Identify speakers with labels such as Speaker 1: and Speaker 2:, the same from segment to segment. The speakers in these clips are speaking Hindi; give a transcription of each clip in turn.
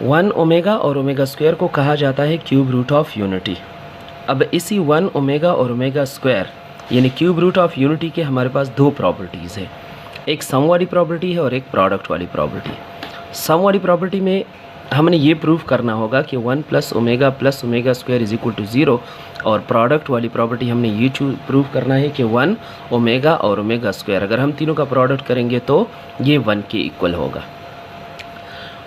Speaker 1: वन ओमेगा और ओमेगा स्क्वायर को कहा जाता है क्यूब रूट ऑफ यूनिटी। अब इसी वन ओमेगा और ओमेगा स्क्वायर यानी क्यूब रूट ऑफ यूनिटी के हमारे पास दो प्रॉपर्टीज़ है, एक सम वाली प्रॉपर्टी है और एक प्रोडक्ट वाली प्रॉपर्टी है। सम वाली प्रॉपर्टी में हमने ये प्रूव करना होगा कि one plus omega square is equal to zero, और प्रोडक्ट वाली प्रॉपर्टी हमने ये प्रूव करना है कि वन ओमेगा और ओमेगा स्क्वायर अगर हम तीनों का प्रोडक्ट करेंगे तो ये वन के इक्वल होगा।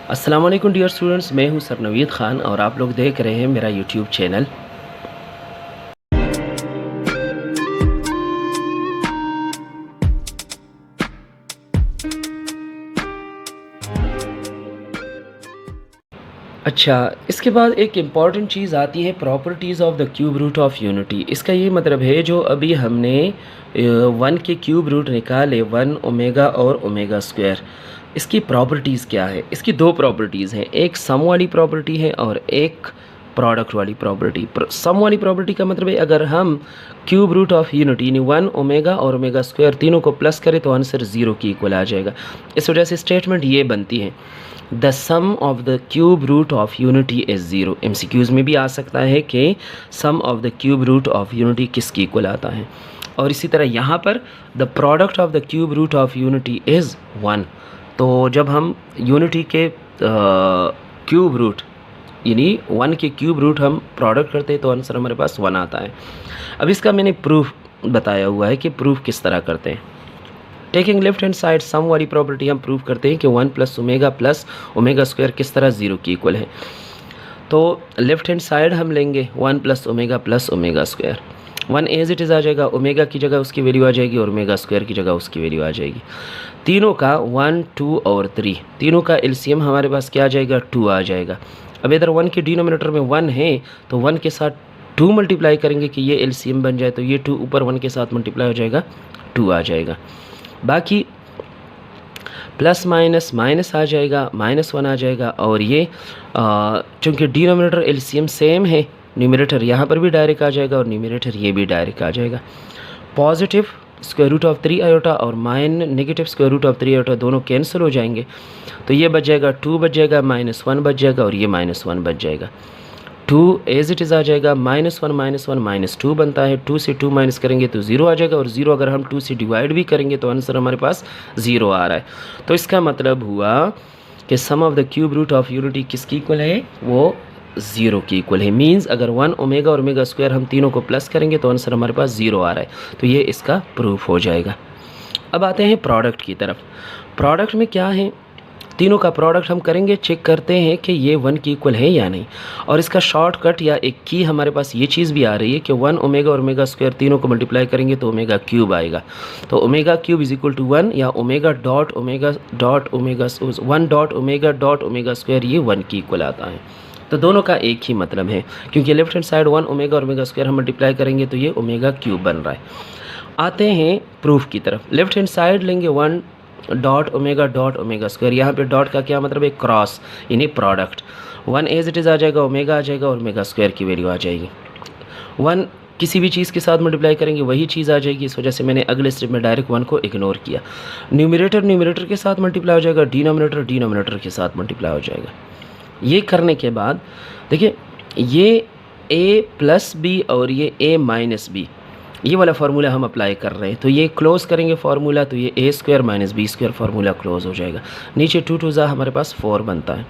Speaker 1: अस्सलाम वालेकुम डियर स्टूडेंट्स, मैं हूँ सर नवीद ख़ान और आप लोग देख रहे हैं मेरा यूट्यूब चैनल। अच्छा, इसके बाद एक इम्पॉर्टेंट चीज़ आती है properties of the cube root of unity. इसका ये मतलब है जो अभी हमने वन के क्यूब रूट निकाले, वन ओमेगा और ओमेगा स्क्वायर, इसकी प्रॉपर्टीज़ क्या है? इसकी दो प्रॉपर्टीज़ हैं, एक सम वाली प्रॉपर्टी है और एक प्रोडक्ट वाली प्रॉपर्टी। सम वाली प्रॉपर्टी का मतलब है अगर हम क्यूब रूट ऑफ यूनिटी यानी वन ओमेगा और ओमेगा स्क्वायर तीनों को प्लस करें तो आंसर ज़ीरो की इक्वल आ जाएगा। इस वजह से स्टेटमेंट ये बनती है the sum of the cube root of unity is zero. MCQs में भी आ सकता है कि sum of the cube root of unity किसकी इक्वल आता है, और इसी तरह यहाँ पर the product of the cube root of unity is one. तो जब हम यूनिटी के क्यूब रूट यानी वन के क्यूब रूट हम प्रोडक्ट करते हैं तो आंसर हमारे पास वन आता है। अब इसका मैंने प्रूफ बताया हुआ है कि प्रूफ किस तरह करते हैं। टेकिंग लेफ्ट हैंड साइड सम वाली प्रॉपर्टी हम प्रूव करते हैं कि वन प्लस ओमेगा स्क्वायर किस तरह ज़ीरो की इक्वल है। तो लेफ्ट हैंड साइड हम लेंगे one plus omega square, one as it is आ जाएगा, ओमेगा की जगह उसकी वैल्यू आ जाएगी और ओमेगा स्क्वायर की जगह उसकी वैल्यू आ जाएगी। तीनों का वन टू और थ्री, तीनों का एलसीएम हमारे पास क्या आ जाएगा, टू आ जाएगा। अब इधर वन के डिनोमिनेटर में वन है तो वन के साथ टू मल्टीप्लाई करेंगे कि ये एलसीएम बन जाए, तो ये टू ऊपर वन के साथ मल्टीप्लाई हो जाएगा, टू आ जाएगा। बाकी प्लस माइनस माइनस आ जाएगा, माइनस वन आ जाएगा, और ये चूँकि डिनोमिनेटर एलसीएम सेम है, न्यूमरेटर यहाँ पर भी डायरेक्ट आ जाएगा और न्यूमरेटर ये भी डायरेक्ट आ जाएगा। Positive square root of 3 iota और negative square root of 3 iota दोनों कैंसिल हो जाएंगे, तो ये बच जाएगा, टू बच जाएगा, माइनस वन बच जाएगा और ये माइनस वन बच जाएगा। टू एज इट इज़ आ जाएगा, माइनस वन माइनस टू बनता है, टू से टू माइनस करेंगे तो ज़ीरो आ जाएगा, और ज़ीरो अगर हम टू से डिवाइड भी करेंगे तो आंसर हमारे पास ज़ीरो आ रहा है। तो इसका मतलब हुआ कि sum of the cube root of unity किसकी इक्वल है, वो ज़ीरो की इक्वल है। मींस अगर वन ओमेगा और ओमेगा स्क्वायर हम तीनों को प्लस करेंगे तो आंसर हमारे पास ज़ीरो आ रहा है, तो ये इसका प्रूफ हो जाएगा। अब आते हैं प्रोडक्ट की तरफ। प्रोडक्ट में क्या है, तीनों का प्रोडक्ट हम करेंगे, चेक करते हैं कि ये वन की इक्वल है या नहीं, और इसका शॉर्टकट या एक की हमारे पास ये चीज़ भी आ रही है कि वन ओमेगा और ओमेगा स्क्वायर तीनों को मल्टीप्लाई करेंगे तो ओमेगा क्यूब आएगा, तो omega cube is equal to one, या omega dot omega one dot omega square ये वन की इक्वल आता है। तो दोनों का एक ही मतलब है, क्योंकि left hand side one omega और ओमेगा स्क्वायर हम मल्टीप्लाई करेंगे तो ये ओमेगा क्यूब बन रहा है। आते हैं प्रूफ की तरफ। लेफ्ट हैंड साइड लेंगे वन डॉट ओमेगा स्क्वायर, यहाँ पे डॉट का क्या मतलब है, क्रॉस यानी product. One as it is आ जाएगा, ओमेगा आ जाएगा और ओमेगा स्क्वायर की वैल्यू आ जाएगी। वन किसी भी चीज़ के साथ मल्टीप्लाई करेंगे वही चीज़ आ जाएगी, इस वजह से मैंने अगले स्टेप में डायरेक्ट वन को इग्नोर किया। न्यूमरेटर के साथ मल्टीप्लाई हो जाएगा, डिनोमिनेटर के साथ मल्टीप्लाई हो जाएगा। ये करने के बाद देखिए, ये a प्लस बी और ये a माइनस बी, ये वाला फार्मूला हम अप्लाई कर रहे हैं, तो ये क्लोज करेंगे फार्मूला, तो ये a square minus B square formula close हो जाएगा। नीचे टू टू ज़ा हमारे पास 4 बनता है,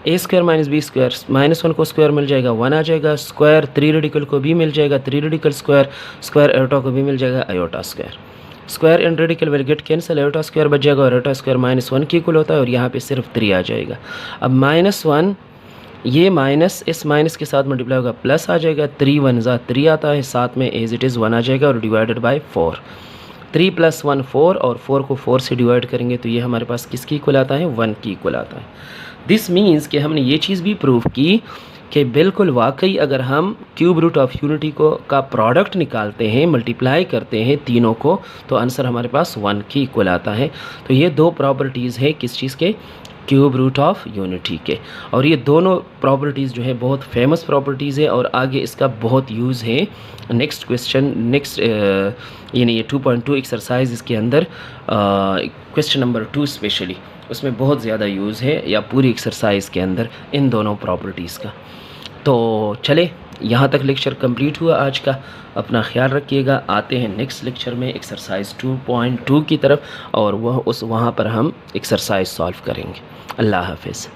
Speaker 1: a square minus B square, minus one को स्क्वायर मिल जाएगा, वन आ जाएगा, स्क्वायर 3 रेडिकल को भी मिल जाएगा, 3 रेडिकल स्क्वायर, स्क्वायर आयोटा को भी मिल जाएगा, iota square, square and radical will get cancel, iota square बच जाएगा और आयोटा स्क्वायर माइनस वन की इक्वल होता है, और यहाँ पे सिर्फ 3 आ जाएगा। अब माइनस वन, ये माइनस इस माइनस के साथ मल्टीप्लाई होगा, प्लस आ जाएगा, 3 वन ज़ा 3 आता है, साथ में एज इट इज़ 1 आ जाएगा और डिवाइडेड बाय 4, 3 + 1 4, और 4 को 4 से डिवाइड करेंगे तो ये हमारे पास किसकी इक्वल आता है, 1 की इक्वल आता है। दिस मीन्स कि हमने ये चीज़ भी प्रूव की कि बिल्कुल वाकई अगर हम क्यूब रूट ऑफ यूनिटी को का प्रोडक्ट निकालते हैं, मल्टीप्लाई करते हैं तीनों को, तो आंसर हमारे पास 1 की इक्वल आता है। तो ये दो प्रॉपर्टीज़ है किस चीज़ के, क्यूब रूट ऑफ यूनिटी के। और ये दोनों प्रॉपर्टीज़ जो है बहुत फेमस प्रॉपर्टीज़ है और आगे इसका बहुत यूज़ है। नेक्स्ट क्वेश्चन, नेक्स्ट यानी ये 2.2 एक्सरसाइज इसके अंदर क्वेश्चन नंबर 2 स्पेशली उसमें बहुत ज़्यादा यूज़ है, या पूरी एक्सरसाइज के अंदर इन दोनों प्रॉपर्टीज़ का। तो चले, यहाँ तक लेक्चर कंप्लीट हुआ आज का। अपना ख्याल रखिएगा। आते हैं नेक्स्ट लेक्चर में एक्सरसाइज 2.2 की तरफ, और वहाँ पर हम एक्सरसाइज सॉल्व करेंगे। अल्लाह हाफ़िज़।